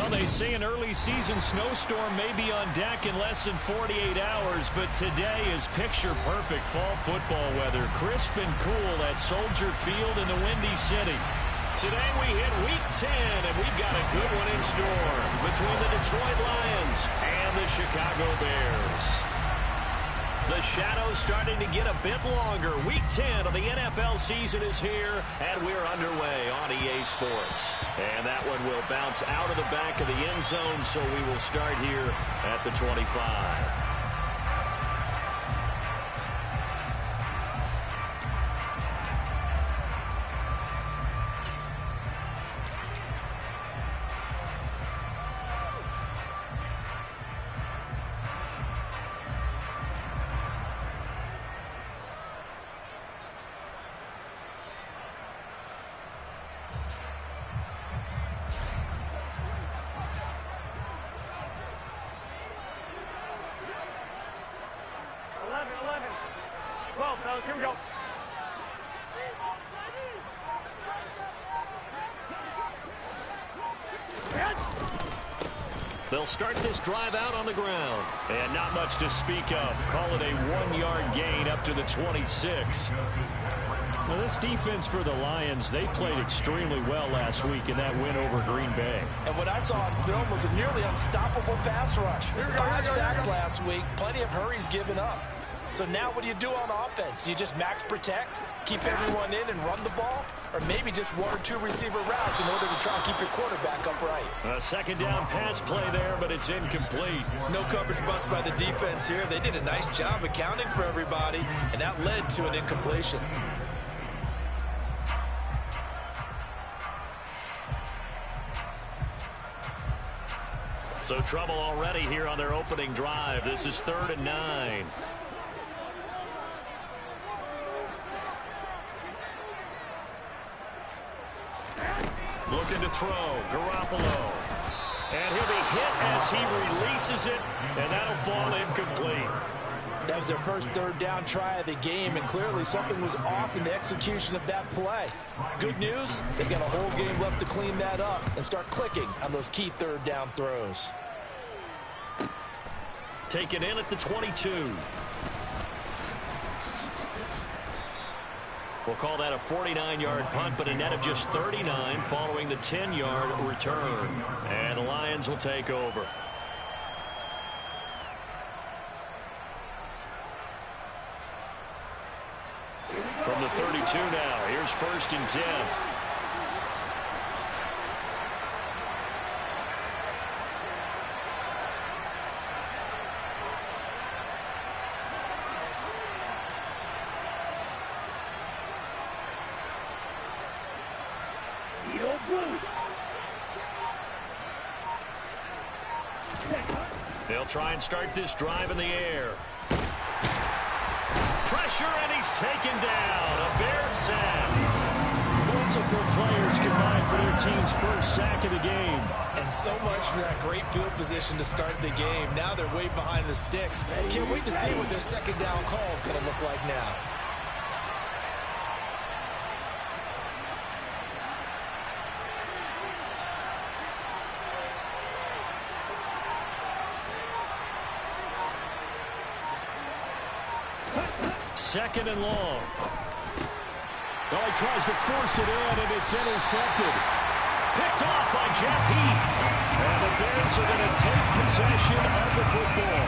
Well, they say an early season snowstorm may be on deck in less than 48 hours, but today is picture-perfect fall football weather. Crisp and cool at Soldier Field in the Windy City. Today we hit Week 10, and we've got a good one in store between the Detroit Lions and the Chicago Bears. The shadow's starting to get a bit longer. Week 10 of the NFL season is here, and we're underway on EA Sports. And that one will bounce out of the back of the end zone, so we will start here at the 25. Here we go. They'll start this drive out on the ground. And not much to speak of. Call it a 1-yard gain up to the 26. Well, this defense for the Lions, they played extremely well last week in that win over Green Bay. And what I saw on film was a nearly unstoppable pass rush. 5 sacks last week, plenty of hurries given up. So now what do you do on offense? You just max protect, keep everyone in and run the ball? Or maybe just 1 or 2 receiver routes in order to try and keep your quarterback upright? A second down pass play there, but it's incomplete. No coverage bust by the defense here. They did a nice job accounting for everybody, and that led to an incompletion. So trouble already here on their opening drive. This is 3rd and 9. Looking to throw, Garoppolo. And he'll be hit as he releases it, and that'll fall incomplete. That was their first 3rd down try of the game, and clearly something was off in the execution of that play. Good news, they've got a whole game left to clean that up and start clicking on those key 3rd down throws. Taken in at the 22. We'll call that a 49-yard punt, but a net of just 39 following the 10-yard return. And the Lions will take over. From the 32 now, here's 1st and 10. They'll try and start this drive in the air. Pressure, and he's taken down. A Bear sack. Multiple players combined for their team's first sack of the game. And so much for that great field position to start the game. Now they're way behind the sticks. Can't wait to see what their second down call is going to look like now. Second and long. Well, he tries to force it in, and it's intercepted. Picked off by Jeff Heath. And the Bears are going to take possession of the football.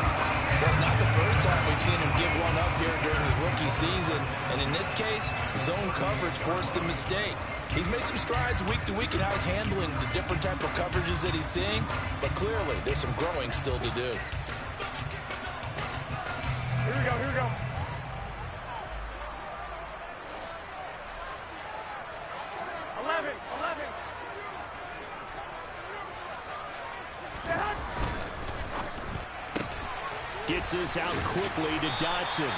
Well, it's not the first time we've seen him give one up here during his rookie season. And in this case, zone coverage forced the mistake. He's made some strides week to week in how he's handling the different type of coverages that he's seeing. But clearly, there's some growing still to do. Here we go, here we go. Gets this out quickly to Dotson.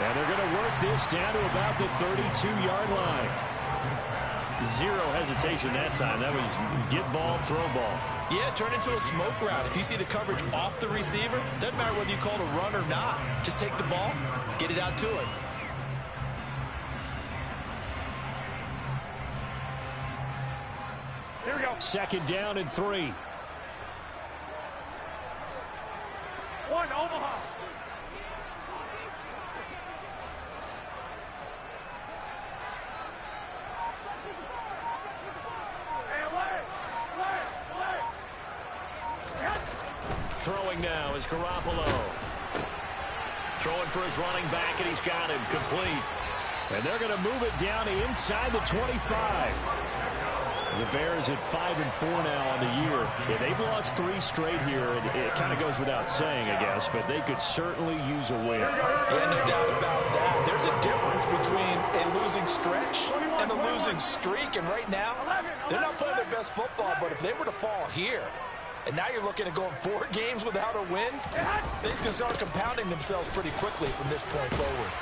And they're going to work this down to about the 32-yard line. Zero hesitation that time. That was get ball, throw ball. Yeah, turn into a smoke route. If you see the coverage off the receiver, doesn't matter whether you call it a run or not. Just take the ball, get it out to him. Here we go. 2nd down and 3. One, Omaha. Throwing now is Garoppolo. Throwing for his running back, and he's got him complete. And they're going to move it down to inside the 25. The Bears at 5-4 now on the year. Yeah, they've lost 3 straight here. It kind of goes without saying, I guess, but they could certainly use a win. Yeah, no doubt about that. There's a difference between a losing stretch and a losing streak. And right now, they're not playing their best football, but if they were to fall here, and now you're looking at going 4 games without a win, things can start compounding themselves pretty quickly from this point forward.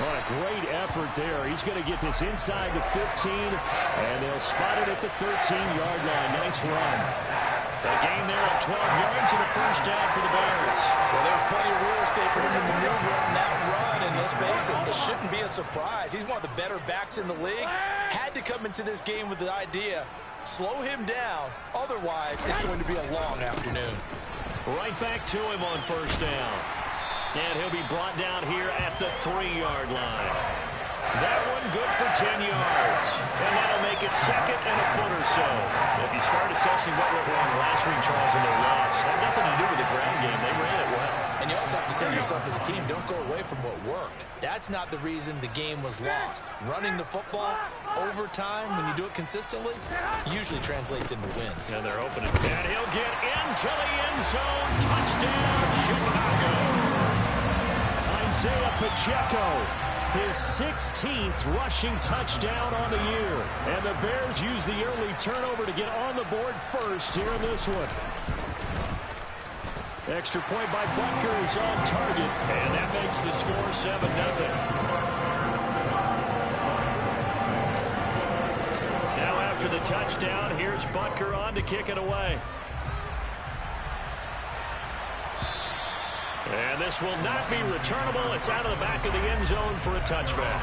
What a great effort there. He's going to get this inside the 15, and they'll spot it at the 13-yard line. Nice run. A gain there of 12 yards and a first down for the Bears. Well, there's plenty of real estate for him to maneuver on that run, and let's face it, this shouldn't be a surprise. He's one of the better backs in the league. Had to come into this game with the idea, slow him down, otherwise it's going to be a long afternoon. Right back to him on first down. And he'll be brought down here at the 3-yard line. That one good for 10 yards. And that'll make it second and a foot or so. If you start assessing what went wrong last week, Charles, in their loss, had nothing to do with the ground game. They ran it well. And you also have to say to yourself as a team, don't go away from what worked. That's not the reason the game was lost. Running the football over time, when you do it consistently, usually translates into wins. And they're opening. And he'll get into the end zone. Touchdown, Chicago. Isaiah Pacheco, his 16th rushing touchdown on the year. And the Bears use the early turnover to get on the board first here in this one. Extra point by Butker is on target, and that makes the score 7-0. Now after the touchdown, here's Butker on to kick it away. And this will not be returnable. It's out of the back of the end zone for a touchback.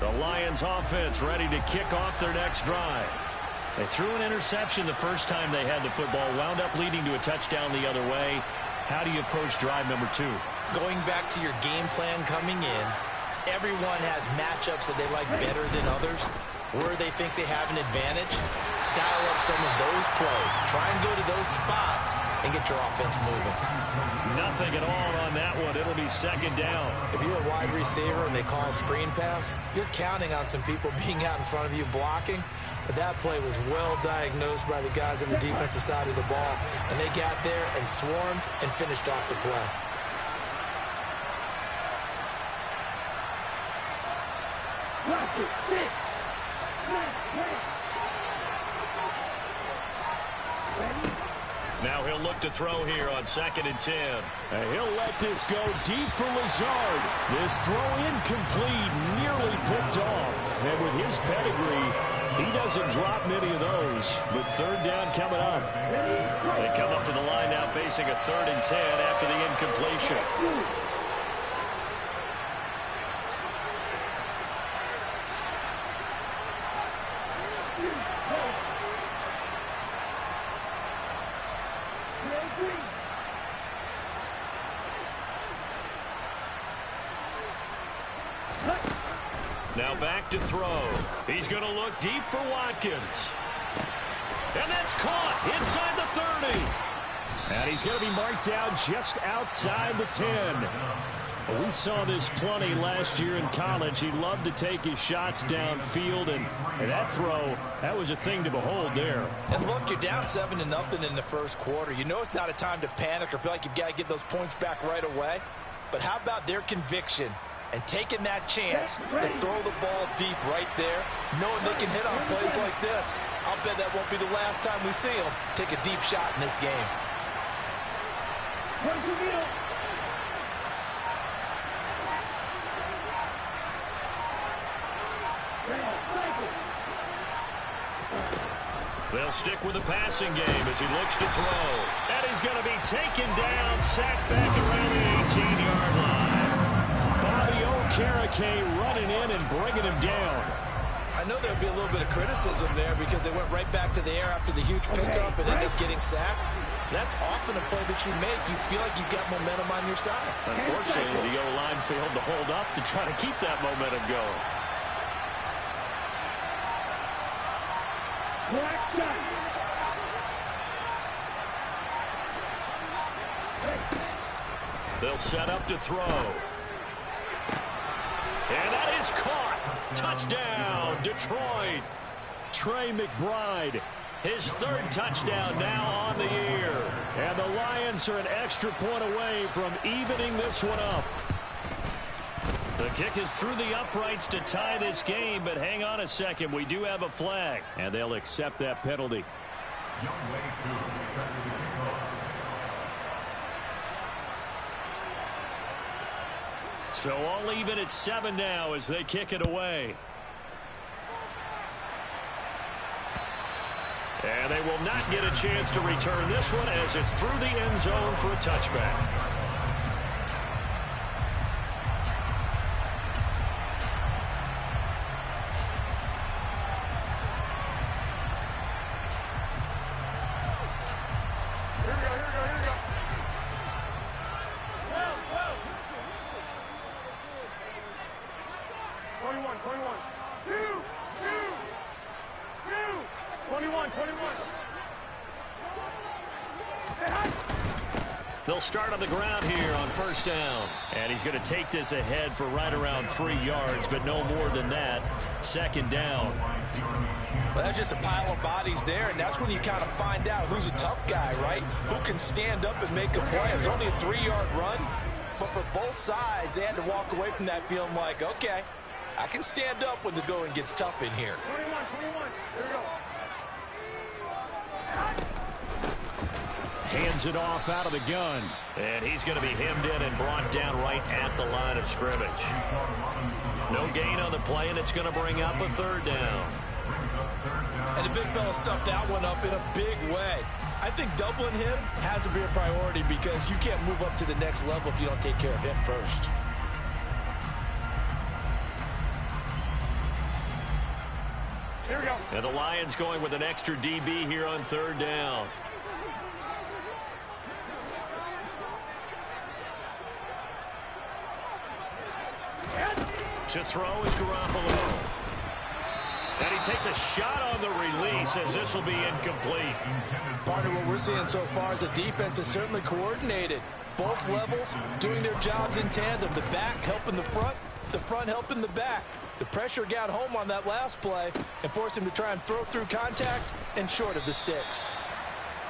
The Lions offense ready to kick off their next drive. They threw an interception the first time they had the football, wound up leading to a touchdown the other way. How do you approach drive number 2? Going back to your game plan coming in, everyone has matchups that they like better than others, where they think they have an advantage. Dial up some of those plays. Try and go to those spots and get your offense moving. Nothing at all on that one. It'll be second down. If you're a wide receiver and they call a screen pass, you're counting on some people being out in front of you blocking. But that play was well diagnosed by the guys on the defensive side of the ball, and they got there and swarmed and finished off the play. Now he'll look to throw here on 2nd and 10. And he'll let this go deep for Lazard. This throw incomplete, nearly picked off. And with his pedigree, he doesn't drop many of those. But 3rd down coming up. They come up to the line now facing a 3rd and 10 after the incompletion. Now back to throw. He's going to look deep for Watkins. And that's caught inside the 30. And he's going to be marked down just outside the 10. We saw this plenty last year in college. He loved to take his shots downfield, and that throw, that was a thing to behold there. And look, you're down 7-0 in the first quarter. You know it's not a time to panic or feel like you've got to get those points back right away. But how about their conviction and taking that chance to throw the ball deep right there, knowing they can hit on plays like this? I'll bet that won't be the last time we see them take a deep shot in this game. They'll stick with the passing game as he looks to throw. And he's going to be taken down, sacked back around the 18-yard line. Bobby Okereke running in and bringing him down. I know there would be a little bit of criticism there because they went right back to the air after the huge pickup and ended up getting sacked. That's often a play that you make. You feel like you've got momentum on your side. Unfortunately, the O-line failed to hold up to try to keep that momentum going. They'll set up to throw. And that is caught. Touchdown, Detroit. Trey McBride, his third touchdown now on the year. And the Lions are an extra point away from evening this one up. The kick is through the uprights to tie this game, but hang on a second. We do have a flag, and they'll accept that penalty. So all even at 7 now as they kick it away. And they will not get a chance to return this one as it's through the end zone for a touchback. They'll start on the ground here on first down. And he's going to take this ahead for right around 3 yards, but no more than that. Second down. Well, that's just a pile of bodies there, and that's when you kind of find out who's a tough guy, right? Who can stand up and make a play. It was only a 3-yard run, but for both sides, they had to walk away from that feeling like, okay, I can stand up when the going gets tough in here. 21. Here we go. Hands it off out of the gun. And he's going to be hemmed in and brought down right at the line of scrimmage. No gain on the play, and it's going to bring up a third down. And the big fella stuffed that one up in a big way. I think doubling him has to be a priority because you can't move up to the next level if you don't take care of him first. Here we go. And the Lions going with an extra DB here on third down. To throw is Garoppolo. And he takes a shot on the release as this will be incomplete. Partner, what we're seeing so far is the defense is certainly coordinated. Both levels doing their jobs in tandem. The back helping the front helping the back. The pressure got home on that last play and forced him to try and throw through contact and short of the sticks.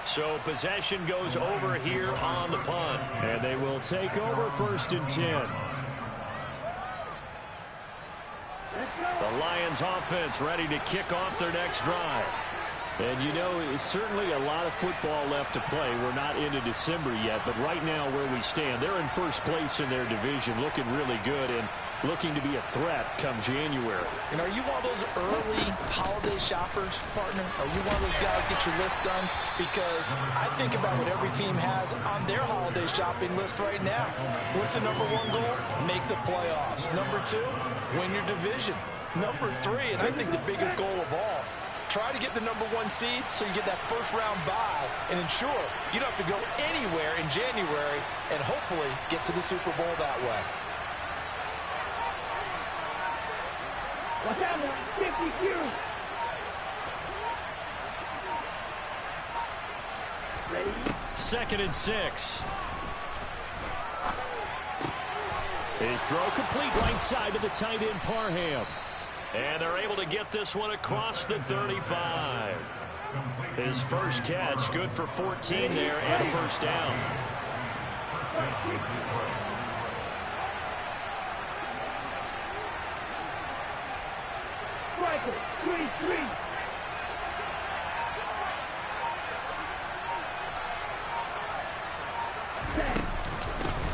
So possession goes over here on the punt. And they will take over first and 10. The Lions offense ready to kick off their next drive. And you know, it's certainly a lot of football left to play. We're not into December yet, but right now where we stand, they're in first place in their division, looking really good and looking to be a threat come January. And are you one of those early holiday shoppers, partner? Are you one of those guys get your list done? Because I think about what every team has on their holiday shopping list right now. What's the number one goal? Make the playoffs. Number 2, win your division. Number 3, and I think the biggest goal of all, try to get the number 1 seed so you get that first round bye and ensure you don't have to go anywhere in January and hopefully get to the Super Bowl that way. Watch out, 52. Ready? 2nd and 6. His throw complete right side to the tight end Parham. And they're able to get this one across the 35. His first catch, good for 14 there and a first down. Striker, 3-3.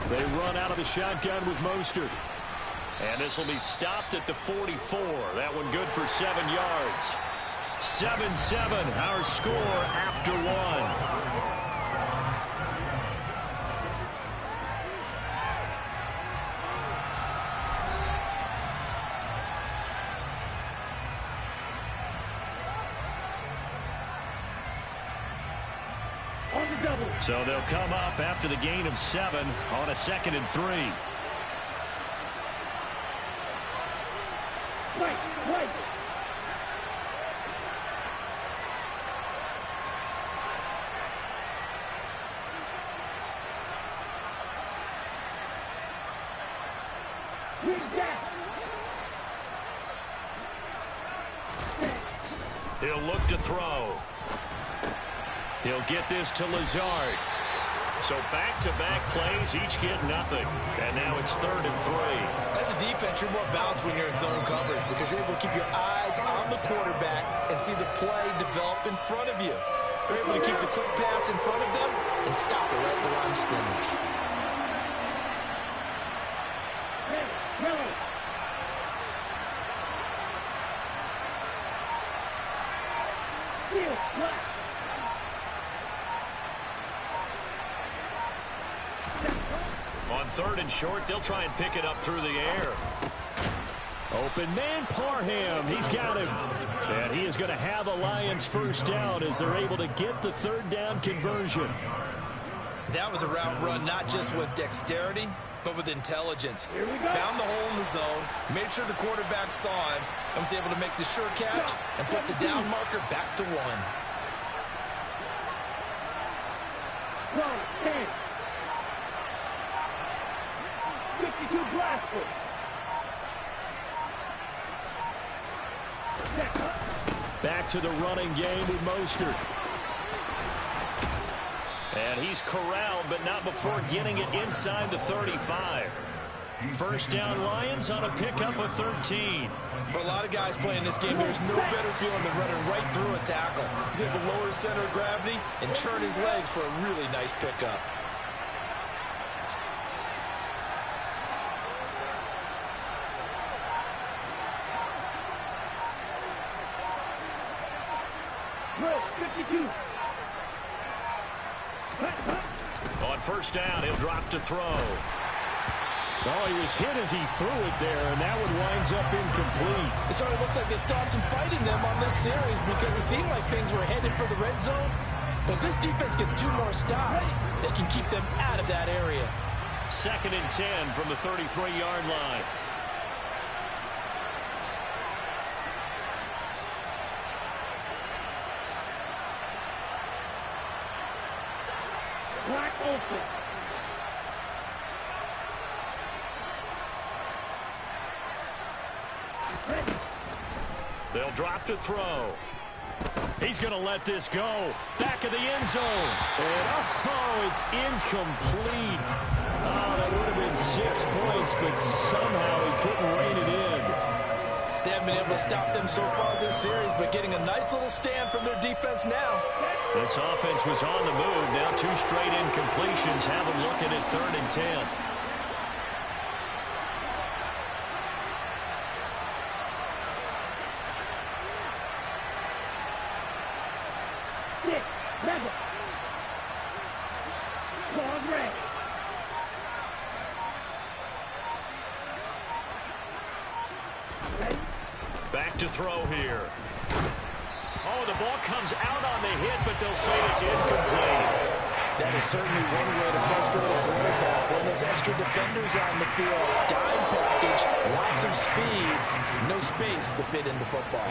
They run out of the shotgun with Mostert. And this will be stopped at the 44. That one good for 7 yards. 7-7, our score after 1. So they'll come up after the gain of 7 on a 2nd and 3. Right. He'll look to throw. He'll get this to Lazard. So back-to-back plays, each get nothing. And now it's 3rd and 3. As a defense, you're more balanced when you're in zone coverage because you're able to keep your eyes on the quarterback and see the play develop in front of you. You're able to keep the quick pass in front of them and stop it right at the line of scrimmage. On 3rd and short, they'll try and pick it up through the air. Open man, Parham. He's got him. And he is going to have a Lions first down as they're able to get the 3rd down conversion. That was a route run not just with dexterity, but with intelligence. Found the hole in the zone, made sure the quarterback saw him, and was able to make the sure catch and put the down marker back to 1. 52 Blasphemy. Back to the running game with Mostert. And he's corralled, but not before getting it inside the 35. First down Lions on a pickup of 13. For a lot of guys playing this game, there's no better feeling than running right through a tackle. He's able to lower his center of gravity and churn his legs for a really nice pickup. On first down, he'll drop to throw. Oh, he was hit as he threw it there, and that one winds up incomplete. It sort of looks like they still have some fight in them on this series because it seemed like things were headed for the red zone. But this defense gets 2 more stops. They can keep them out of that area. 2nd and 10 from the 33-yard line. Black open. They'll drop to throw. He's going to let this go. Back of the end zone. And oh, it's incomplete. Oh, that would have been 6 points, but somehow he couldn't rein it in. They haven't been able to stop them so far this series, but getting a nice little stand from their defense now. This offense was on the move. Now 2 straight incompletions have them looking at 3rd and 10. Back to throw here. Oh, the ball comes out on the hit, but they'll say it's incomplete. That is certainly one way to frustrate a quarterback when there's extra defenders on the field. Dime package, lots of speed, no space to fit into football.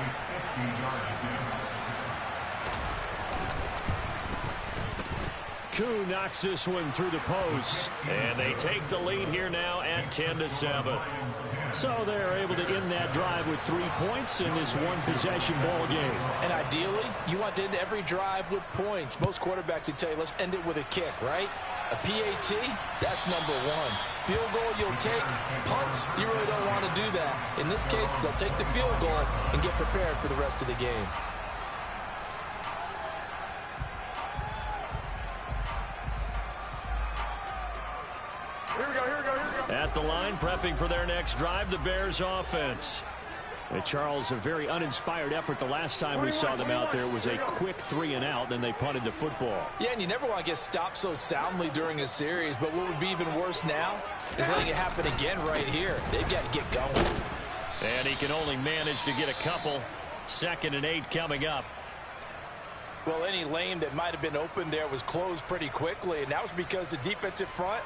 Koo knocks this one through the post. And they take the lead here now at 10-7. So they're able to end that drive with 3 points in this one-possession ball game. And ideally, you want to end every drive with points. Most quarterbacks would tell you, let's end it with a kick, right? A PAT, that's number 1. Field goal, you'll take. Punts, you really don't want to do that. In this case, they'll take the field goal and get prepared for the rest of the game. At the line, prepping for their next drive, the Bears offense. Charles, a very uninspired effort the last time we saw them out there. It was a quick 3 and out, then they punted the football. Yeah, and you never want to get stopped so soundly during a series, but what would be even worse now is letting it happen again right here. They've got to get going. And he can only manage to get a couple. 2nd and 8 coming up. Well, any lane that might have been open there was closed pretty quickly, and that was because the defensive front,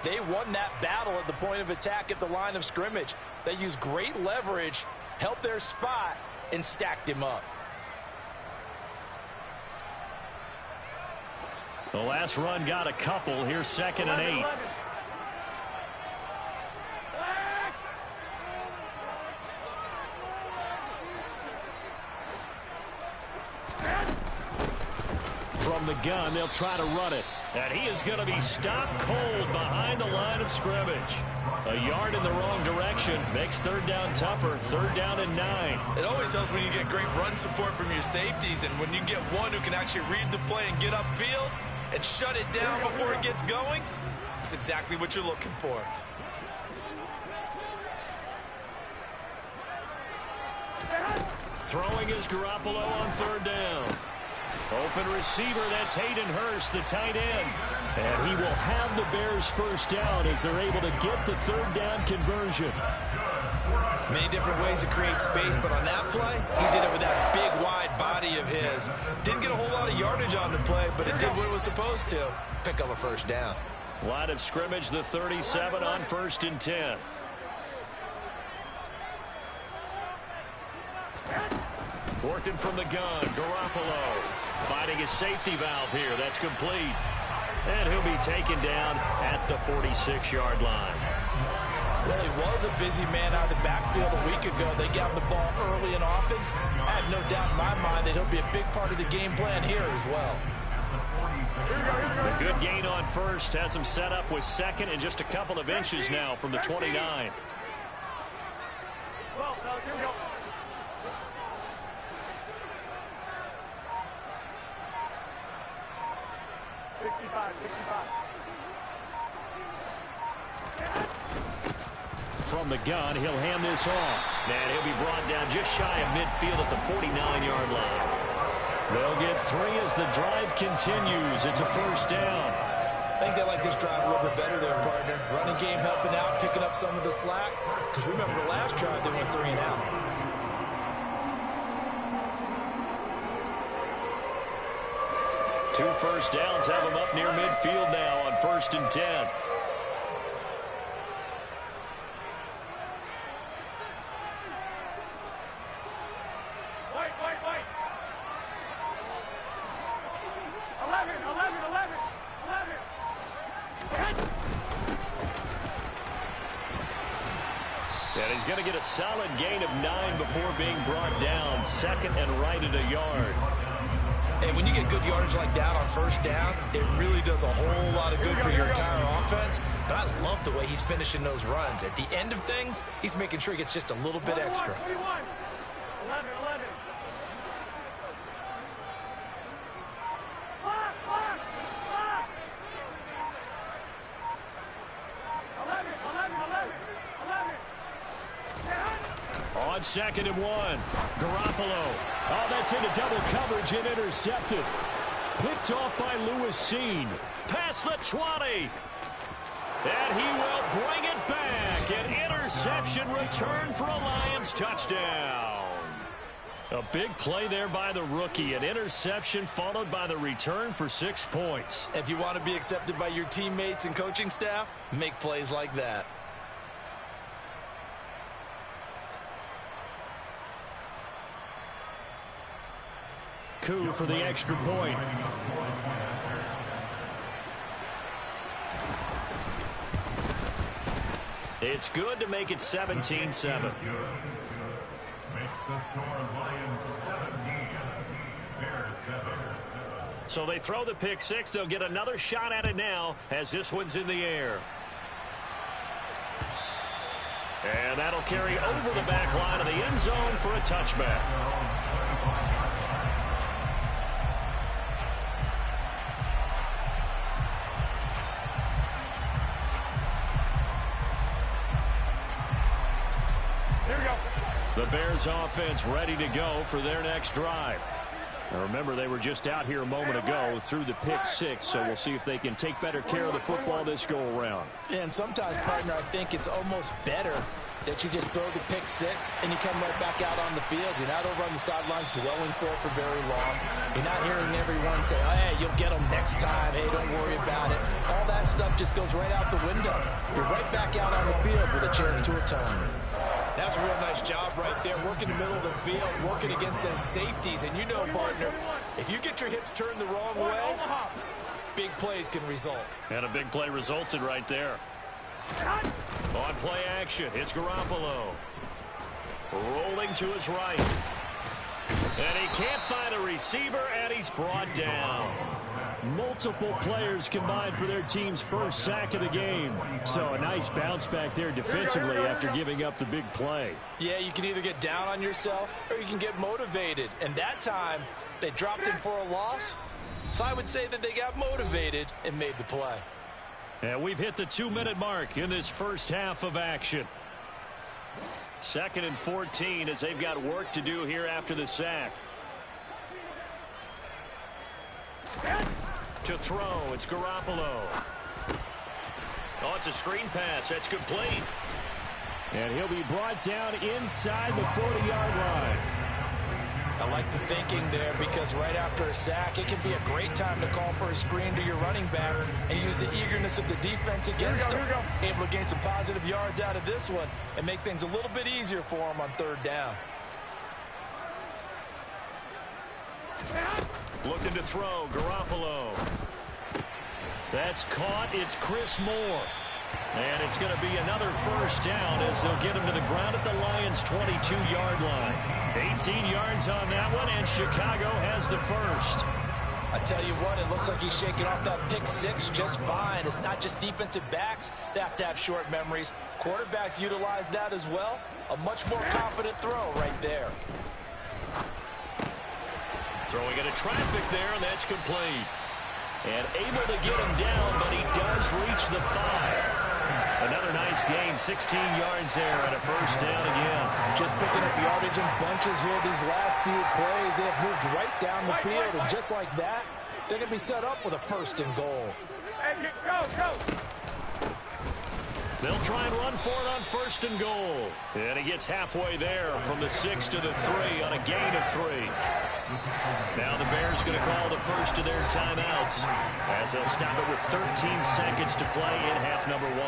they won that battle at the point of attack at the line of scrimmage. They used great leverage, held their spot, and stacked him up. The last run got a couple. Here's 2nd and 8. From the gun, they'll try to run it. And he is going to be stopped cold behind the line of scrimmage. A yard in the wrong direction makes 3rd down tougher. 3rd down and 9. It always helps when you get great run support from your safeties, and when you get one who can actually read the play and get upfield and shut it down before it gets going. That's exactly what you're looking for. Throwing is Garoppolo on 3rd down. Open receiver, that's Hayden Hurst, the tight end. And he will have the Bears 1st down as they're able to get the 3rd down conversion. Many different ways to create space, but on that play, he did it with that big, wide body of his. Didn't get a whole lot of yardage on the play, but it did what it was supposed to. Pick up a 1st down. Line of scrimmage, the 37 on 1st and 10. Working from the gun, Garoppolo. Finding his safety valve here. That's complete. And he'll be taken down at the 46-yard line. Well, he was a busy man out of the backfield a week ago. They got the ball early and often. I have no doubt in my mind that he'll be a big part of the game plan here as well. A good gain on 1st. Has him set up with 2nd and just a couple of inches now from the 29. Well, here we go. From the gun, he'll hand this off. And he'll be brought down just shy of midfield at the 49-yard line. They'll get 3 as the drive continues. It's a 1st down. I think they like this drive a little bit better there, partner. Running game helping out, picking up some of the slack. Because remember, the last drive, they went 3 and out. Two 1st downs have him up near midfield now on 1st and 10. And he's going to get a solid gain of 9 before being brought down. 2nd and right at a yard. And when you get good yardage like that on 1st down, it really does a whole lot of good for your entire offense. But I love the way he's finishing those runs. At the end of things, he's making sure he gets just a little bit extra. 11. On 2nd and 1, Garoppolo. Oh, that's into double coverage and intercepted. Picked off by Lewis Seen. Past the 20. And he will bring it back. An interception return for a Lions touchdown. A big play there by the rookie. An interception followed by the return for 6 points. If you want to be accepted by your teammates and coaching staff, make plays like that. Coup for the extra point. It's good to make it 17-7. So they throw the pick 6. They'll get another shot at it now as this one's in the air. And that'll carry over the back line of the end zone for a touchback. The Bears offense ready to go for their next drive. Now remember, they were just out here a moment ago through the pick 6, so we'll see if they can take better care of the football this go around. And sometimes, partner, I think it's almost better that you just throw the pick six and you come right back out on the field. You're not over on the sidelines dwelling for it for very long. You're not hearing everyone say, oh, hey, you'll get them next time. Hey, don't worry about it. All that stuff just goes right out the window. You're right back out on the field with a chance to atone. That's a real nice job right there, working the middle of the field, working against those safeties. And you know, partner, if you get your hips turned the wrong way, big plays can result. And a big play resulted right there. On play action, it's Garoppolo. Rolling to his right. And he can't find a receiver, and he's brought down. Multiple players combined for their team's first sack of the game. So a nice bounce back there defensively after giving up the big play. Yeah, you can either get down on yourself or you can get motivated. And that time, they dropped him for a loss. So I would say that they got motivated and made the play. And we've hit the 2-minute mark in this first half of action. 2nd and 14 as they've got work to do here after the sack. To throw, it's Garoppolo. Oh, it's a screen pass. That's complete. And he'll be brought down inside the 40-yard line. I like the thinking there because right after a sack, it can be a great time to call for a screen to your running back and use the eagerness of the defense against him. Able to gain some positive yards out of this one and make things a little bit easier for him on 3rd down. Looking to throw, Garoppolo. That's caught. It's Chris Moore. And it's going to be another first down as they'll get him to the ground at the Lions' 22-yard line. 18 yards on that one, and Chicago has the first. I tell you what, it looks like he's shaking off that pick six just fine. It's not just defensive backs that have to have short memories. Quarterbacks utilize that as well. A much more confident throw right there. Throwing into traffic there, and that's complete. And able to get him down, but he does reach the 5. Another nice gain, 16 yards there, and a first down again. Just picking up yardage in bunches here these last few plays. They have moved right down the field, and just like that, they're going to be set up with a 1st and goal. Hey, go! They'll try and run for it on 1st and goal. And he gets halfway there from the 6 to the 3 on a gain of 3. Now the Bears going to call the first of their timeouts as they'll stop it with 13 seconds to play in half number 1.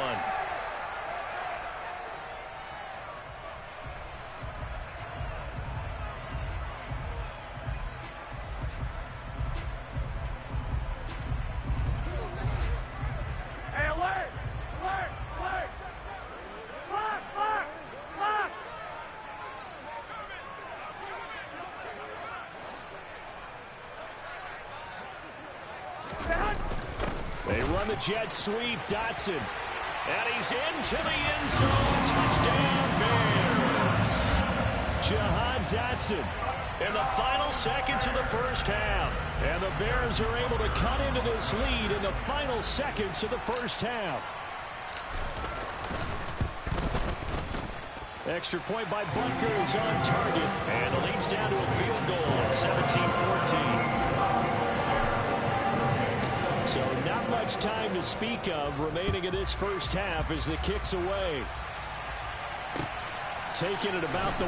They run the jet sweep, Dotson. And he's into the end zone. Touchdown, Bears. Jahan Dotson in the final seconds of the first half. And the Bears are able to cut into this lead in the final seconds of the first half. Extra point by Butker is on target. And the lead's down to a field goal at 17-14. So not much time to speak of remaining in this first half as the kick's away. Taking it about the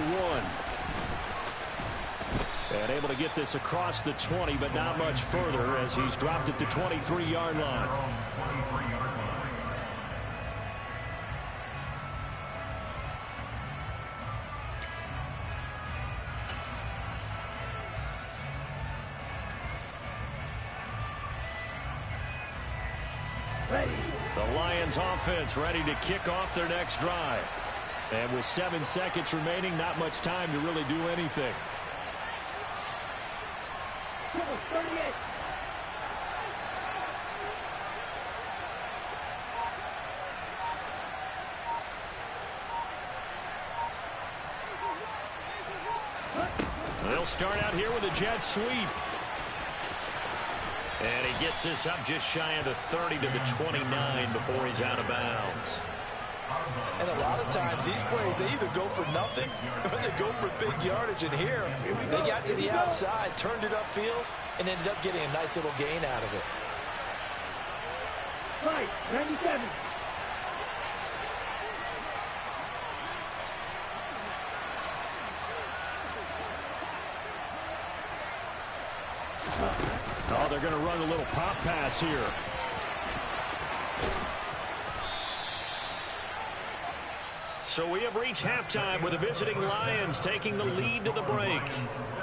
1. And able to get this across the 20, but not much further as he's dropped it to 23-yard line. The Lions offense ready to kick off their next drive. And with 7 seconds remaining, not much time to really do anything. They'll start out here with a jet sweep. And he gets this up just shy of the 30 to the 29 before he's out of bounds. And a lot of times these plays, they either go for nothing or they go for big yardage. And here, they got to the outside, turned it upfield, and ended up getting a nice little gain out of it. Right, 97. Oh, they're going to run a little pop pass here. So we have reached halftime with the visiting Lions taking the lead to the break.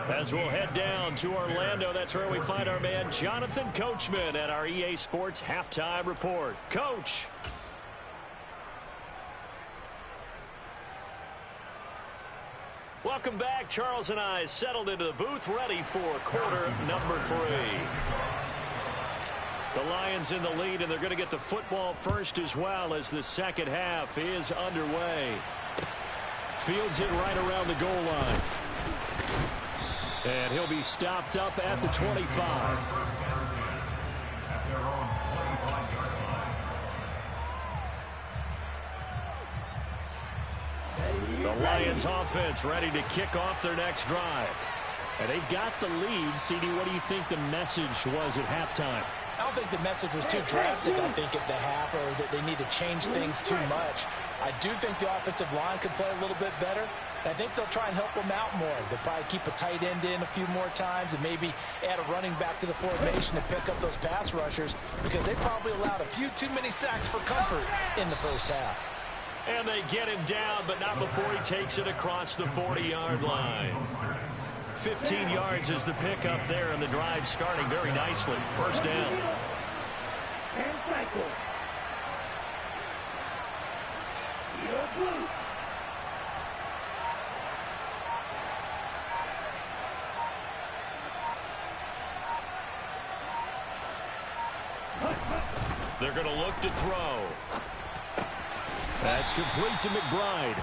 As we'll head down to Orlando, that's where we find our man Jonathan Coachman at our EA Sports Halftime Report. Coach. Welcome back. Charles and I settled into the booth, ready for quarter number 3. The Lions in the lead, and they're going to get the football first as well as the second half is underway. Fields it right around the goal line. And he'll be stopped up at the 25. The Lions offense ready to kick off their next drive. And they've got the lead. CD, what do you think the message was at halftime? I don't think the message was too drastic, I think, at the half, or that they need to change things too much. I do think the offensive line could play a little bit better. I think they'll try and help them out more. They'll probably keep a tight end in a few more times and maybe add a running back to the formation to pick up those pass rushers, because they probably allowed a few too many sacks for comfort in the first half. And they get him down, but not before he takes it across the 40-yard line. 15 yards is the pickup there, and the drive starting very nicely. First down. And cycle. You're blue. They're going to look to throw. That's complete to McBride.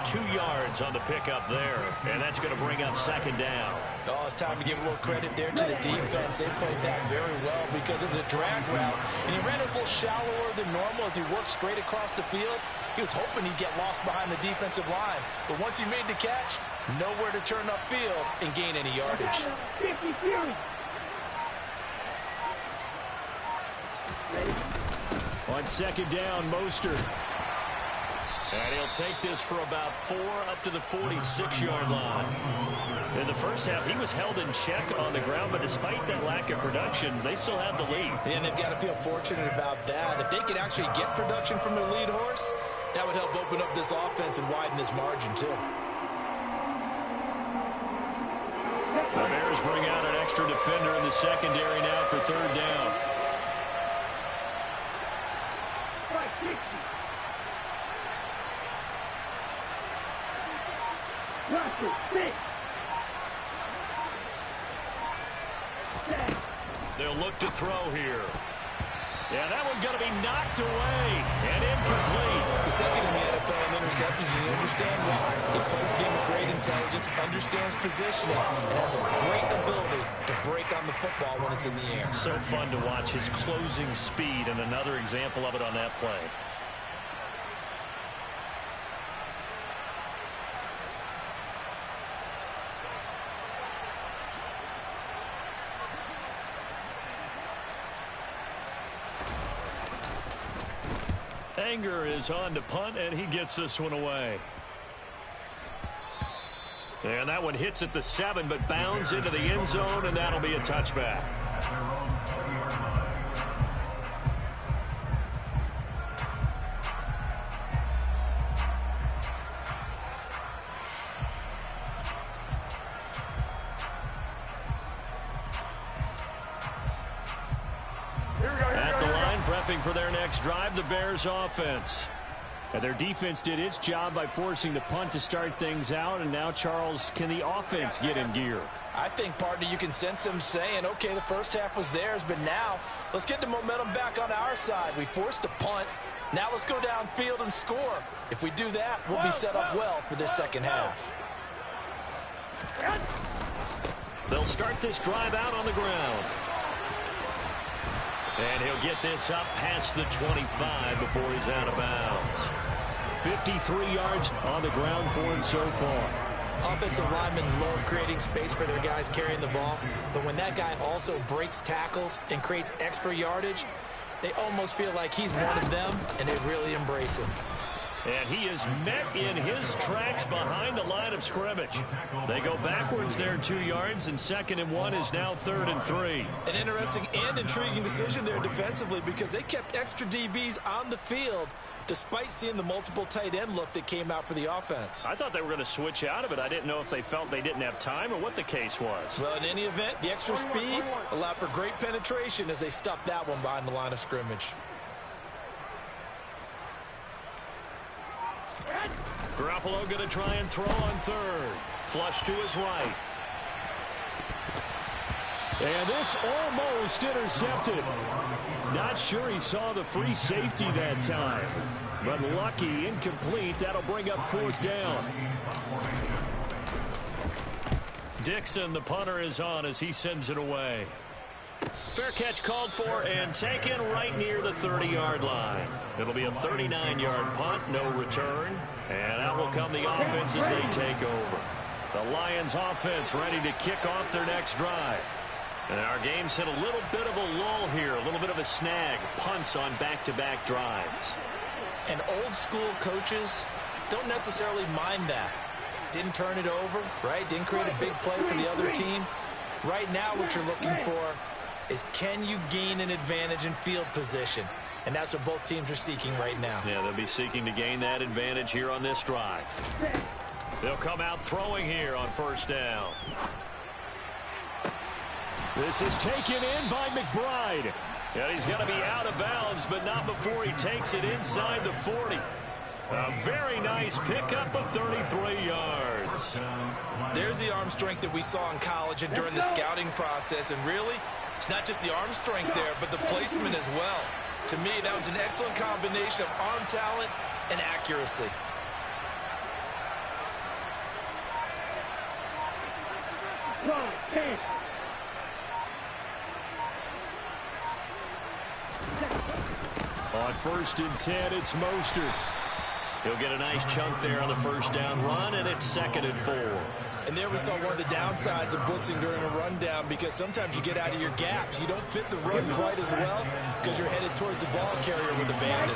2 yards on the pickup there, and that's going to bring up second down. Oh, it's time to give a little credit there to the defense. They played that very well because it was a drag route, and he ran a little shallower than normal as he worked straight across the field. He was hoping he'd get lost behind the defensive line, but once he made the catch, nowhere to turn upfield and gain any yardage. 50 Fury. On second down, Mostert. And he'll take this for about 4 up to the 46-yard line. In the first half, he was held in check on the ground, but despite that lack of production, they still have the lead. And they've got to feel fortunate about that. If they could actually get production from their lead horse, that would help open up this offense and widen this margin, too. The Bears bring out an extra defender in the secondary now for third down. They'll look to throw here. Yeah, that one's going to be knocked away and incomplete. The second in the NFL in interceptions, and you understand why. He plays a game of great intelligence, understands positioning, and has a great ability to break on the football when it's in the air. So fun to watch his closing speed, and another example of it on that play. Anger is on to punt, and he gets this one away. And that one hits at the 7, but bounds into the end zone, and that'll be a touchback. At the line, prepping for their next drive, the Bears offense. And their defense did its job by forcing the punt to start things out. And now, Charles, can the offense get in gear? I think, partner, you can sense them saying, okay, the first half was theirs, but now let's get the momentum back on our side. We forced a punt. Now let's go downfield and score. If we do that, we'll be set up well for this second half. They'll start this drive out on the ground. And he'll get this up past the 25 before he's out of bounds. 53 yards on the ground for him so far. Offensive linemen love creating space for their guys carrying the ball, but when that guy also breaks tackles and creates extra yardage, they almost feel like he's one of them, and they really embrace him. And he is met in his tracks behind the line of scrimmage. They go backwards there 2 yards, and 2nd and 1 is now 3rd and 3. An interesting and intriguing decision there defensively because they kept extra DBs on the field despite seeing the multiple tight end look that came out for the offense. I thought they were going to switch out of it. I didn't know if they felt they didn't have time or what the case was. Well, in any event, the extra speed allowed for great penetration as they stuffed that one behind the line of scrimmage. Garoppolo going to try and throw on 3rd. Flush to his right. And this almost intercepted. Not sure he saw the free safety that time. But lucky, incomplete. That'll bring up 4th down. Dixon, the punter, is on as he sends it away. Fair catch called for and taken right near the 30-yard line. It'll be a 39-yard punt, no return. And out will come the offense as they take over. The Lions offense ready to kick off their next drive. And our game's hit a little bit of a lull here, a little bit of a snag. Punts on back-to-back drives. And old-school coaches don't necessarily mind that. Didn't turn it over, right? Didn't create a big play for the other team. Right now what you're looking for is can you gain an advantage in field position? And that's what both teams are seeking right now. Yeah, they'll be seeking to gain that advantage here on this drive. They'll come out throwing here on 1st down. This is taken in by McBride. And he's going to be out of bounds, but not before he takes it inside the 40. A very nice pickup of 33 yards. There's the arm strength that we saw in college and during the scouting process. And really, it's not just the arm strength there, but the placement as well. To me, that was an excellent combination of arm talent and accuracy. On 1st and 10, it's Mostert. He'll get a nice chunk there on the 1st down run, and it's 2nd and 4. And there we saw one of the downsides of blitzing during a rundown because sometimes you get out of your gaps. You don't fit the run quite as well because you're headed towards the ball carrier with the bandit.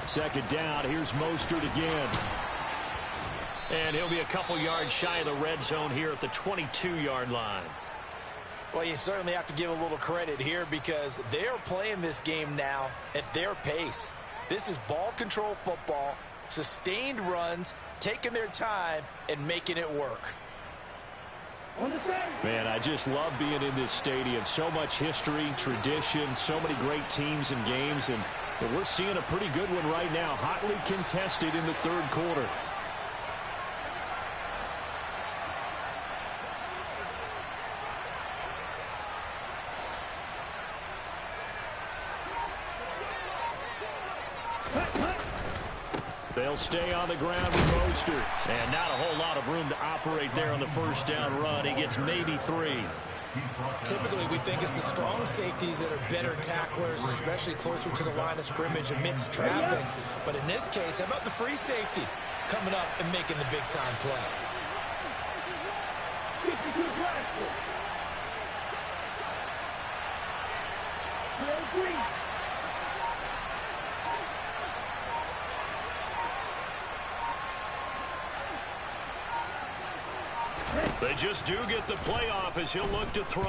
Second down, here's Mostert again. And he'll be a couple yards shy of the red zone here at the 22-yard line. Well, you certainly have to give a little credit here because they're playing this game now at their pace. This is ball control football, sustained runs, taking their time, and making it work. Man, I just love being in this stadium. So much history, tradition, so many great teams and games, and we're seeing a pretty good one right now, hotly contested in the 3rd quarter. They'll stay on the ground with Mostert. And not a whole lot of room to operate there on the 1st down run. He gets maybe 3. Typically, we think it's the strong safeties that are better tacklers, especially closer to the line of scrimmage amidst traffic. But in this case, how about the free safety coming up and making the big-time play? They just do get the playoff as he'll look to throw.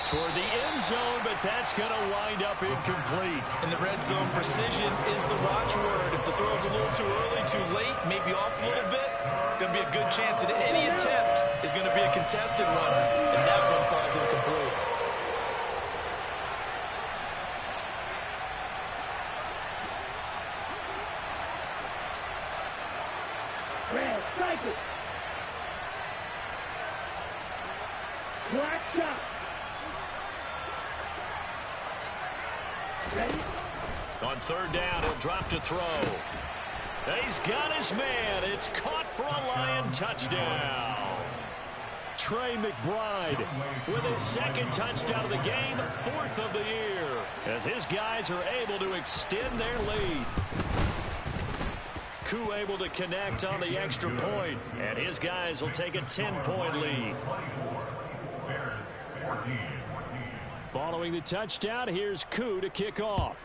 Toward the end zone, but that's going to wind up incomplete. In the red zone, precision is the watchword. If the throw's a little too early, too late, maybe off a little bit, going to be a good chance that any attempt is going to be a contested one, and that one falls incomplete. Red, strike it. Black shot. Ready? On 3rd down, he'll drop to throw. He's got his man. It's caught for a Lion touchdown. Trey McBride with his 2nd touchdown of the game, 4th of the year, as his guys are able to extend their lead. Koo able to connect on the extra point, and his guys will take a 10-point lead. Following the touchdown, here's Koo to kick off.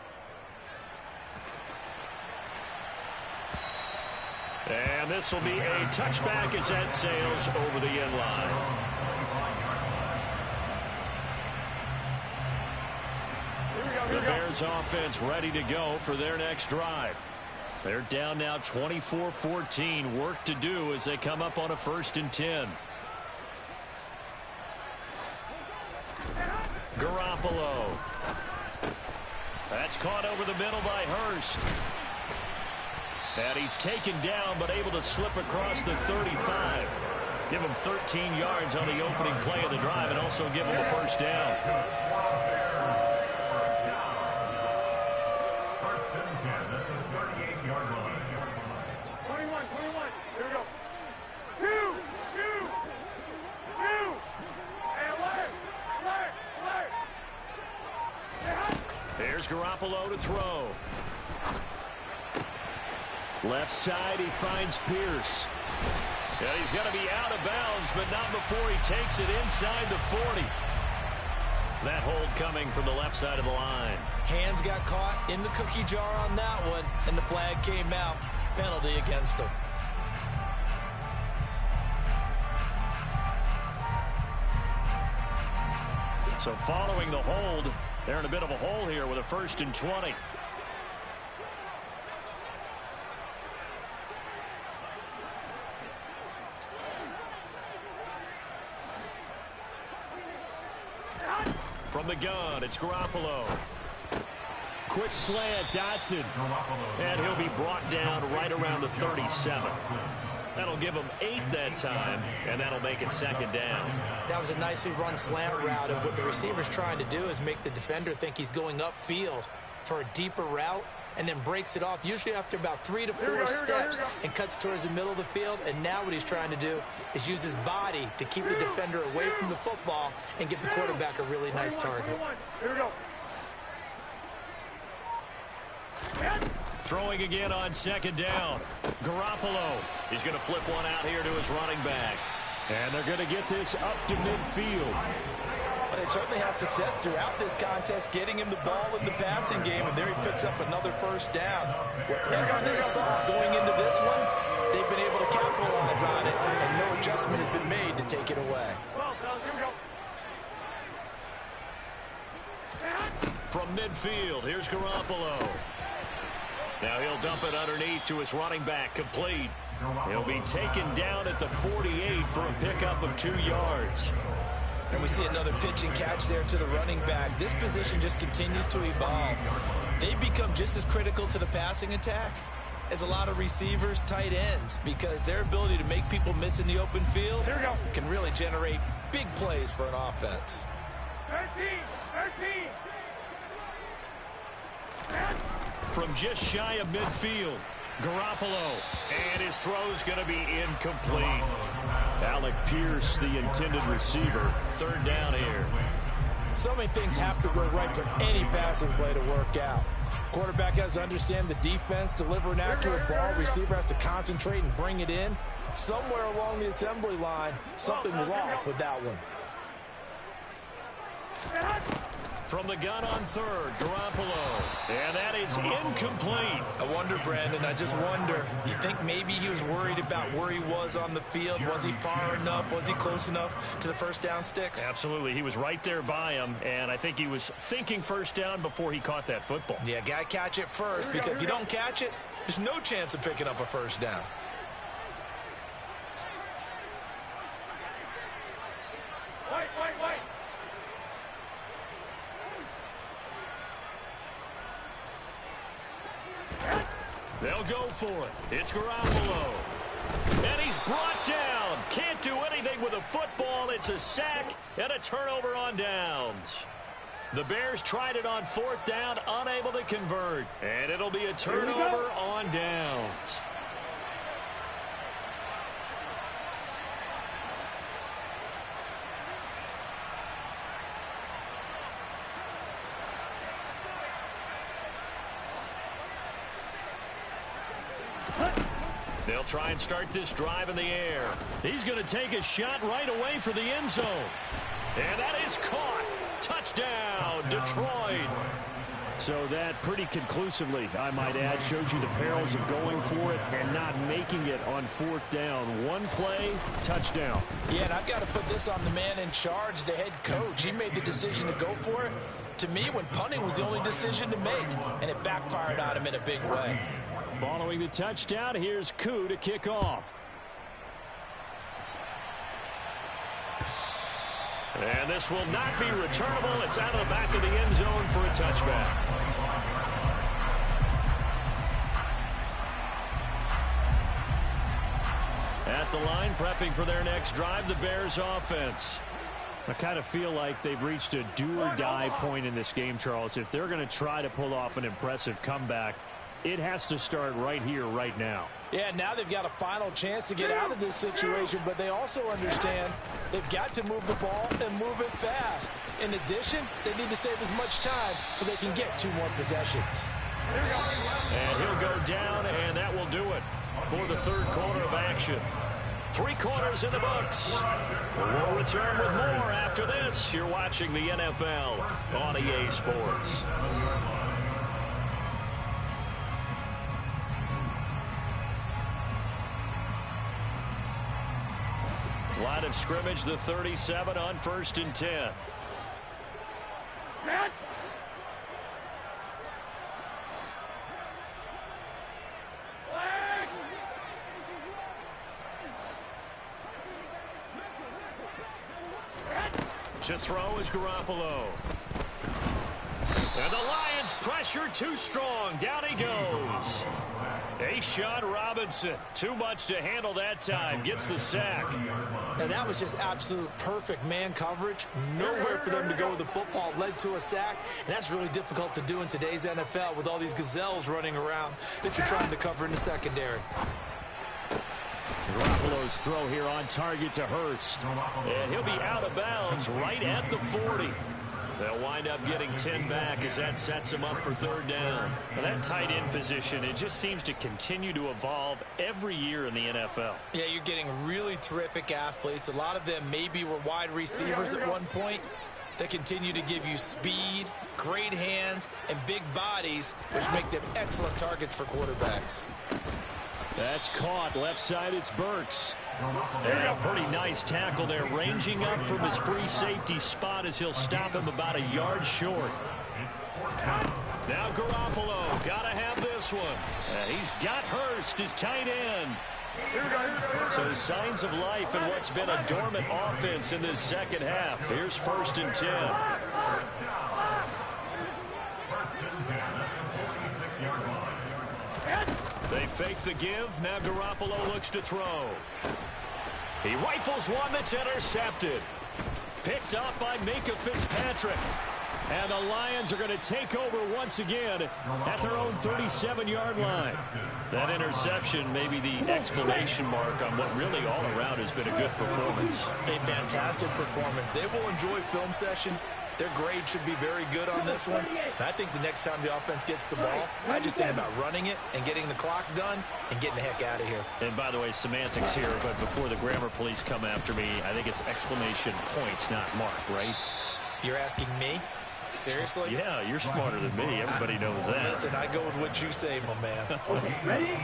And this will be a touchback as that sails over the end line. The Bears offense ready to go for their next drive. They're down now 24-14. Work to do as they come up on a 1st and 10. Garoppolo. That's caught over the middle by Hurst. And he's taken down but able to slip across the 35. Give him 13 yards on the opening play of the drive and also give him a 1st down. 1st and 10 at the 38-yard line. 21. Here we go. 2. Hey, alert. Here's Garoppolo to throw. Left side, he finds Pierce. Yeah, he's got to be out of bounds, but not before he takes it inside the 40. That hold coming from the left side of the line. Hands got caught in the cookie jar on that one, and the flag came out. Penalty against him. So following the hold, they're in a bit of a hole here with a 1st and 20. From the gun, it's Garoppolo. Quick slant, Dotson. And he'll be brought down right around the 37. That'll give him 8 that time, and that'll make it 2nd down. That was a nicely run slant route, and what the receiver's trying to do is make the defender think he's going upfield for a deeper route, and then breaks it off, usually after about 3 to 4 steps, and cuts towards the middle of the field. And now what he's trying to do is use his body to keep the defender away from the football and give the quarterback a really nice target. Here we go. Throwing again on 2nd down. Garoppolo is going to flip one out here to his running back. And they're going to get this up to midfield. They certainly had success throughout this contest, getting him the ball in the passing game, and there he picks up another 1st down. Whatever they saw going into this one, they've been able to capitalize on it, and no adjustment has been made to take it away. From midfield, here's Garoppolo. Now he'll dump it underneath to his running back, complete. He'll be taken down at the 48 for a pickup of 2 yards. And we see another pitch and catch there to the running back. This position just continues to evolve. They become just as critical to the passing attack as a lot of receivers, tight ends, because their ability to make people miss in the open field can really generate big plays for an offense. 13. From just shy of midfield, Garoppolo, and his throw's going to be incomplete. Alec Pierce, the intended receiver. 3rd down here. So many things have to go right for any passing play to work out. Quarterback has to understand the defense, deliver an accurate ball. Receiver has to concentrate and bring it in. Somewhere along the assembly line, something was off with that one. From the gun on 3rd, Garoppolo. And that is incomplete. I wonder, Brandon, I just wonder. You think maybe he was worried about where he was on the field? Was he far enough? Was he close enough to the 1st down sticks? Absolutely. He was right there by him, and I think he was thinking 1st down before he caught that football. Yeah, got to catch it first, because if you don't catch it, there's no chance of picking up a 1st down. Wait. They'll go for it. It's Garoppolo. And he's brought down. Can't do anything with a football. It's a sack and a turnover on downs. The Bears tried it on 4th down, unable to convert. And it'll be a turnover on downs. They'll try and start this drive in the air. He's going to take a shot right away for the end zone. And that is caught. Touchdown, Detroit. So that pretty conclusively, I might add, shows you the perils of going for it and not making it on fourth down. One play, touchdown. Yeah, and I've got to put this on the man in charge, the head coach. He made the decision to go for it. To me, when punting was the only decision to make, and it backfired on him in a big way. Following the touchdown, here's Koo to kick off. And this will not be returnable. It's out of the back of the end zone for a touchback. At the line, prepping for their next drive, the Bears offense. I kind of feel like they've reached a do-or-die point in this game, Charles. If they're going to try to pull off an impressive comeback, it has to start right here, right now. Yeah, now they've got a final chance to get out of this situation, but they also understand they've got to move the ball and move it fast. In addition, they need to save as much time so they can get 2 more possessions. And he'll go down, and that will do it for the third quarter of action. 3 quarters in the books. We'll return with more after this. You're watching the NFL on EA Sports. Line of scrimmage, the 37 on 1st and 10. To throw is Garoppolo. And the Lions pressure too strong. Down he goes. A'Shawn Robinson, too much to handle that time, gets the sack. And that was just absolute perfect man coverage. Nowhere for them to go with the football, led to a sack. And that's really difficult to do in today's NFL with all these gazelles running around that you're trying to cover in the secondary. Garoppolo's throw here on target to Hurst. And he'll be out of bounds right at the 40. They'll wind up getting 10 back as that sets him up for 3rd down. Now that tight end position, it just seems to continue to evolve every year in the NFL. Yeah, you're getting really terrific athletes. A lot of them maybe were wide receivers at one point. They continue to give you speed, great hands, and big bodies, which make them excellent targets for quarterbacks. That's caught. Left side, it's Burks. And a pretty nice tackle there, ranging up from his free safety spot as he'll stop him about a yard short. Now Garoppolo, gotta have this one. He's got Hurst, his tight end. So signs of life in what's been a dormant offense in this second half. Here's 1st and 10. They fake the give. Now Garoppolo looks to throw. He rifles one that's intercepted. Picked up by Minka Fitzpatrick. And the Lions are going to take over once again at their own 37-yard line. That interception may be the exclamation mark on what really all around has been a good performance. A fantastic performance. They will enjoy film session. Their grade should be very good on this one. And I think the next time the offense gets the ball, I just think about running it and getting the clock done and getting the heck out of here. And by the way, semantics here, but before the grammar police come after me, I think it's exclamation point, not mark, right? You're asking me? Seriously? Yeah, you're smarter than me. Everybody knows that. Listen, I go with what you say, my man. Ready?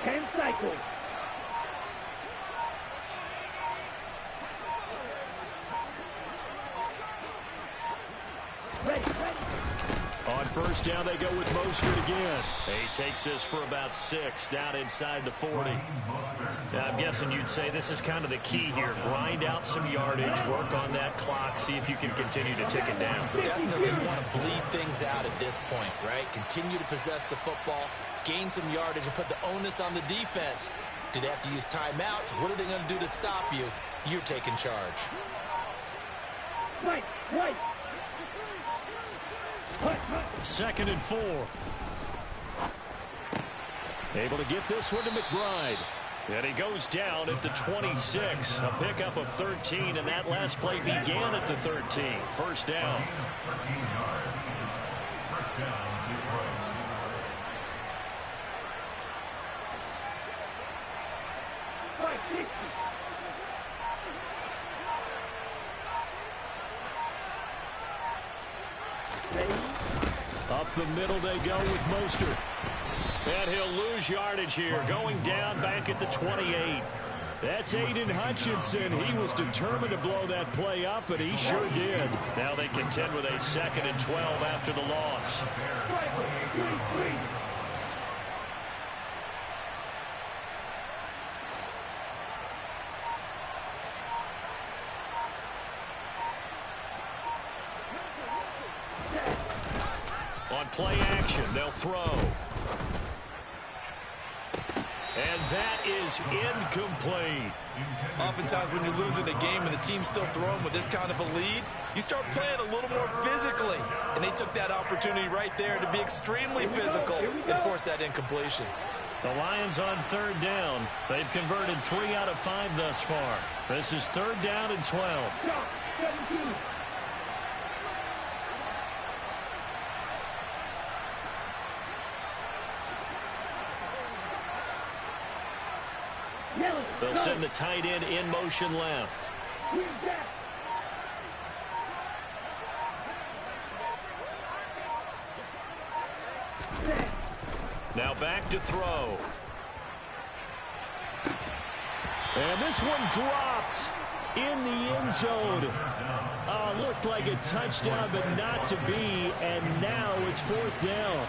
10 cycles. Ready. On 1st down, they go with Mostert again. He takes this for about 6 down inside the 40. Now, I'm guessing you'd say this is kind of the key here. Grind out some yardage, work on that clock, see if you can continue to tick it down. Definitely you want to bleed things out at this point, right? Continue to possess the football, gain some yardage, and put the onus on the defense. Do they have to use timeouts? What are they going to do to stop you? You're taking charge. Right. 2nd and 4. Able to get this one to McBride. And he goes down at the 26. A pickup of 13, and that last play began at the 13. First down. Up the middle they go with Mostert. And he'll lose yardage here, going down back at the 28. That's Aiden Hutchinson. He was determined to blow that play up, and he sure did. Now they contend with a 2nd and 12 after the loss. On play action, they'll throw. And that is incomplete. Oftentimes when you're losing a game and the team's still throwing with this kind of a lead, you start playing a little more physically. And they took that opportunity right there to be extremely physical and force that incompletion. The Lions on 3rd down. They've converted 3 out of 5 thus far. This is 3rd down and 12. They'll send the tight end in motion left. Now back to throw. And this one dropped in the end zone. Looked like a touchdown, but not to be. And now it's 4th down.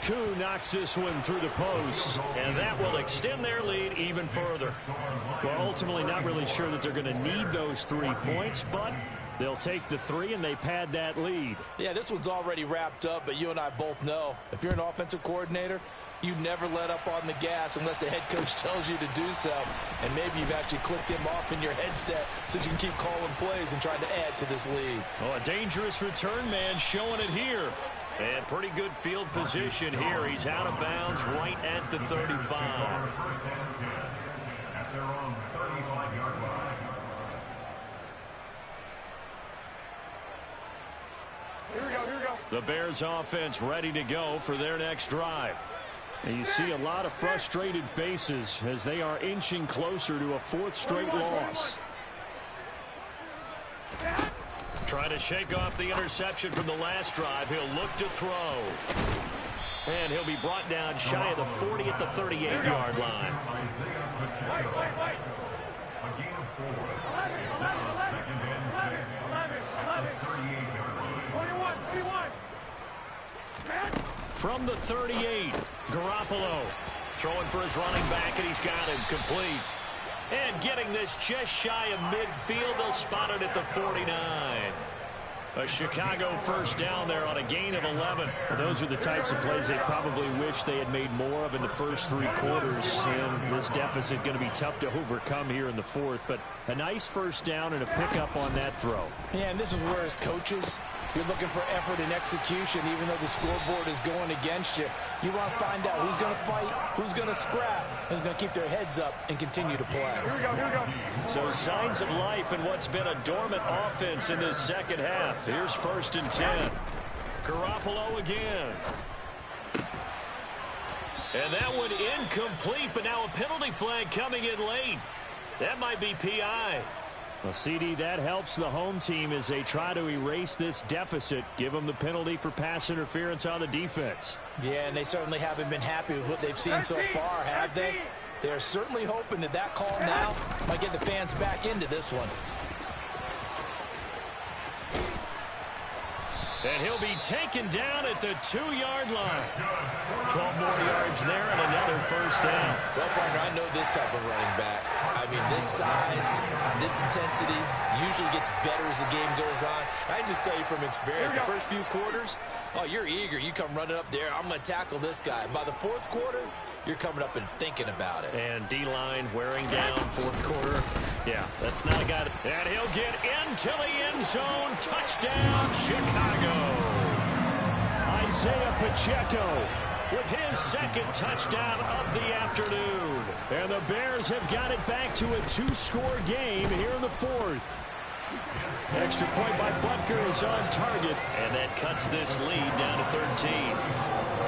Koo knocks this one through the post, and that will extend their lead even further. Well, ultimately not really sure that they're going to need those 3 points, but they'll take the 3 and they pad that lead. Yeah, this one's already wrapped up, but you and I both know if you're an offensive coordinator, you never let up on the gas unless the head coach tells you to do so. And maybe you've actually clicked him off in your headset so you can keep calling plays and trying to add to this lead. Oh, a dangerous return man showing it here. And pretty good field position here. He's out of bounds right at the 35. The Bears offense ready to go for their next drive. And you see a lot of frustrated faces as they are inching closer to a 4th straight loss. Trying to shake off the interception from the last drive. He'll look to throw. And he'll be brought down shy of the 40 at the 38-yard line. From the 38, Garoppolo throwing for his running back, and he's got him complete. And getting this just shy of midfield, they'll spot it at the 49. A Chicago first down there on a gain of 11. Well, those are the types of plays they probably wish they had made more of in the first 3 quarters. And this deficit going to be tough to overcome here in the 4th. But a nice first down and a pickup on that throw. Yeah, and this is where as coaches, you're looking for effort and execution, even though the scoreboard is going against you. You want to find out who's going to fight, who's going to scrap, who's going to keep their heads up and continue to play. Here we go. So signs of life in what's been a dormant offense in this second half. Here's 1st and 10. Garoppolo again. And that one incomplete, but now a penalty flag coming in late. That might be PI. Well, CD, that helps the home team as they try to erase this deficit. Give them the penalty for pass interference on the defense. Yeah, and they certainly haven't been happy with what they've seen so far, have they? They're certainly hoping that that call now might get the fans back into this one. And he'll be taken down at the 2-yard line. 12 more yards there and another first down. Well, partner, I know this type of running back. I mean, this size, this intensity usually gets better as the game goes on. I just tell you from experience, the first few quarters, oh, you're eager. You come running up there, I'm going to tackle this guy. By the 4th quarter, you're coming up and thinking about it. And D-line wearing down 4th quarter. Yeah, that's not a guy. And he'll get into the end zone. Touchdown, Chicago. Isaiah Pacheco with his second touchdown of the afternoon. And the Bears have got it back to a 2-score game here in the fourth. Extra point by Butker is on target. And that cuts this lead down to 13.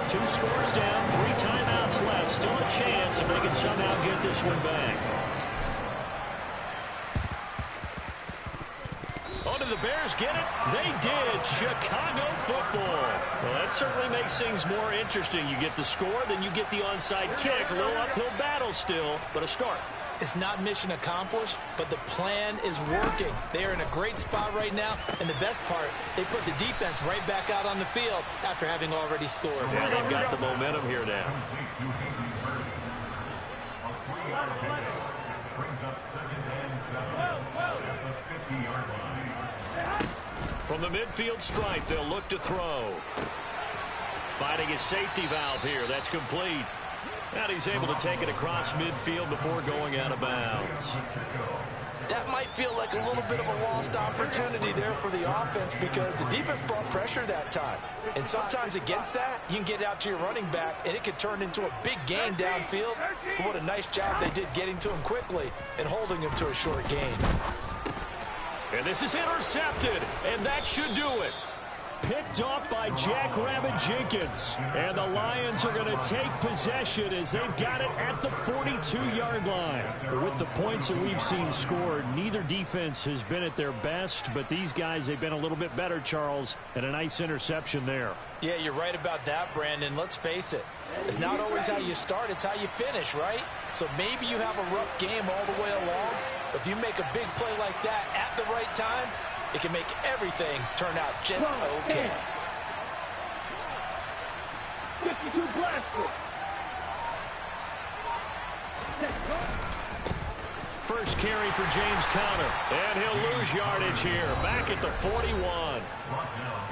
2 scores down, 3 timeouts left. Still a chance if they can somehow get this one back. Oh, did the Bears get it? They did. Chicago football. Well, that certainly makes things more interesting. You get the score, then you get the onside kick. A little uphill battle still, but a start. It's not mission accomplished, but the plan is working. They are in a great spot right now, and the best part, they put the defense right back out on the field after having already scored. Yeah, they've got the momentum here now. From the midfield stripe, they'll look to throw. Finding his safety valve here. That's complete. And he's able to take it across midfield before going out of bounds. That might feel like a little bit of a lost opportunity there for the offense because the defense brought pressure that time. And sometimes against that, you can get out to your running back, and it could turn into a big gain downfield. But what a nice job they did getting to him quickly and holding him to a short gain. And this is intercepted, and that should do it. Picked off by Jackrabbit Jenkins. And the Lions are going to take possession as they've got it at the 42-yard line. With the points that we've seen scored, neither defense has been at their best, but these guys, they've been a little bit better, Charles, and a nice interception there. Yeah, you're right about that, Brandon. Let's face it. It's not always how you start, it's how you finish, right? So maybe you have a rough game all the way along, but if you make a big play like that at the right time, it can make everything turn out just okay. 52 blaster. First carry for James Conner, and he'll lose yardage here, back at the 41.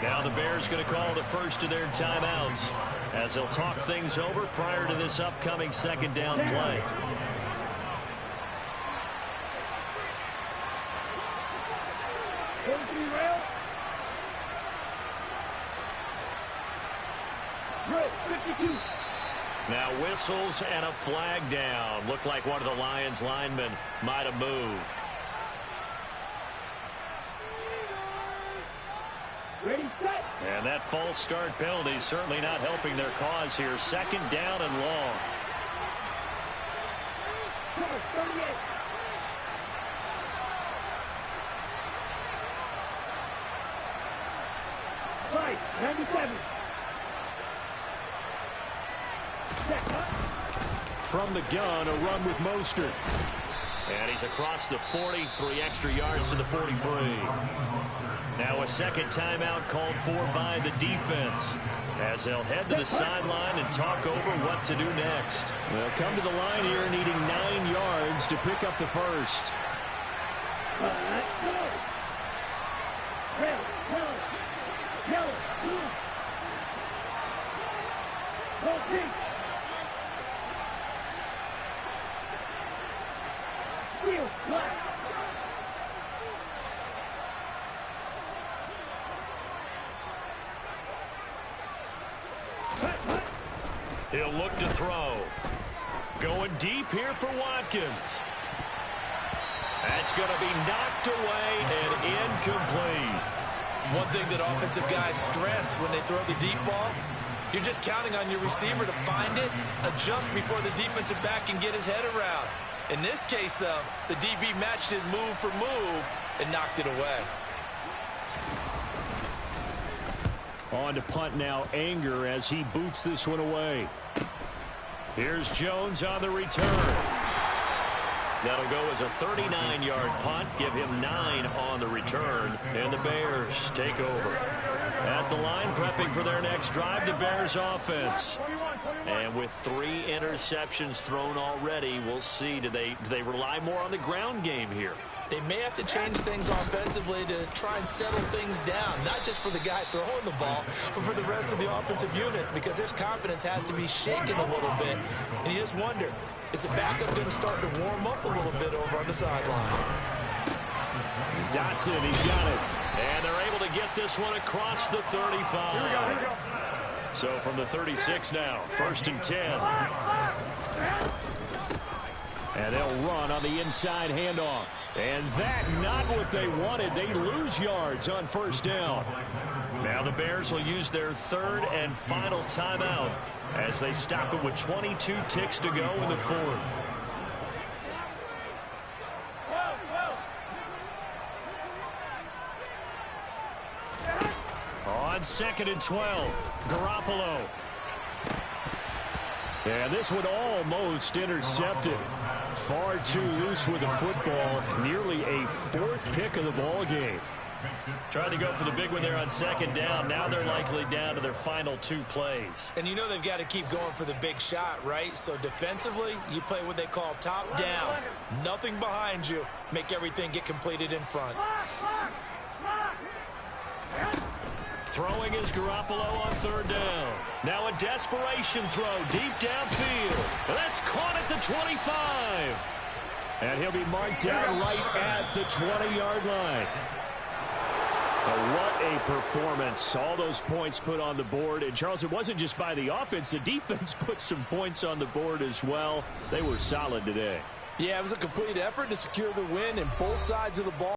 Now the Bears going to call the first of their timeouts as they'll talk things over prior to this upcoming second down play. Now whistles and a flag down. Looked like one of the Lions linemen might have moved. Ready, set. And that false start penalty certainly not helping their cause here. Second down and long. 38. Right, 97. From the gun, a run with Mostert. And he's across the 40, 3 extra yards to the 43. Now a second timeout called for by the defense as they'll head to the sideline and talk over what to do next. They'll come to the line here needing 9 yards to pick up the first. He'll look to throw. Going deep here for Watkins. That's going to be knocked away and incomplete. One thing that offensive guys stress when they throw the deep ball, you're just counting on your receiver to find it, adjust before the defensive back can get his head around. In this case, though, the DB matched it move for move and knocked it away. On to punt now, Anger as he boots this one away. Here's Jones on the return. That'll go as a 39-yard punt, give him 9 on the return, and the Bears take over. At the line, prepping for their next drive, the Bears offense. And with 3 interceptions thrown already, we'll see, do they rely more on the ground game here? They may have to change things offensively to try and settle things down, not just for the guy throwing the ball, but for the rest of the offensive unit, because their confidence has to be shaken a little bit. And you just wonder, is the backup going to start to warm up a little bit over on the sideline? Dotson, he's got it. And they're able to get this one across the 35. So from the 36 now, 1st and 10. And they'll run on the inside handoff. And that not what they wanted. They lose yards on 1st down. Now the Bears will use their 3rd and final timeout as they stop it with 22 ticks to go in the 4th. On 2nd and 12, Garoppolo. And this one almost intercepted. Far too loose with the football. Nearly a 4th pick of the ball game. Trying to go for the big one there on 2nd down. Now they're likely down to their final 2 plays. And you know they've got to keep going for the big shot, right? So defensively, you play what they call top down. Nothing behind you. Make everything get completed in front. Throwing is Garoppolo on 3rd down. Now a desperation throw deep downfield. That's caught at the 25. And he'll be marked down right at the 20-yard line. What a performance. All those points put on the board. And, Charles, it wasn't just by the offense. The defense put some points on the board as well. They were solid today. Yeah, it was a complete effort to secure the win, and both sides of the ball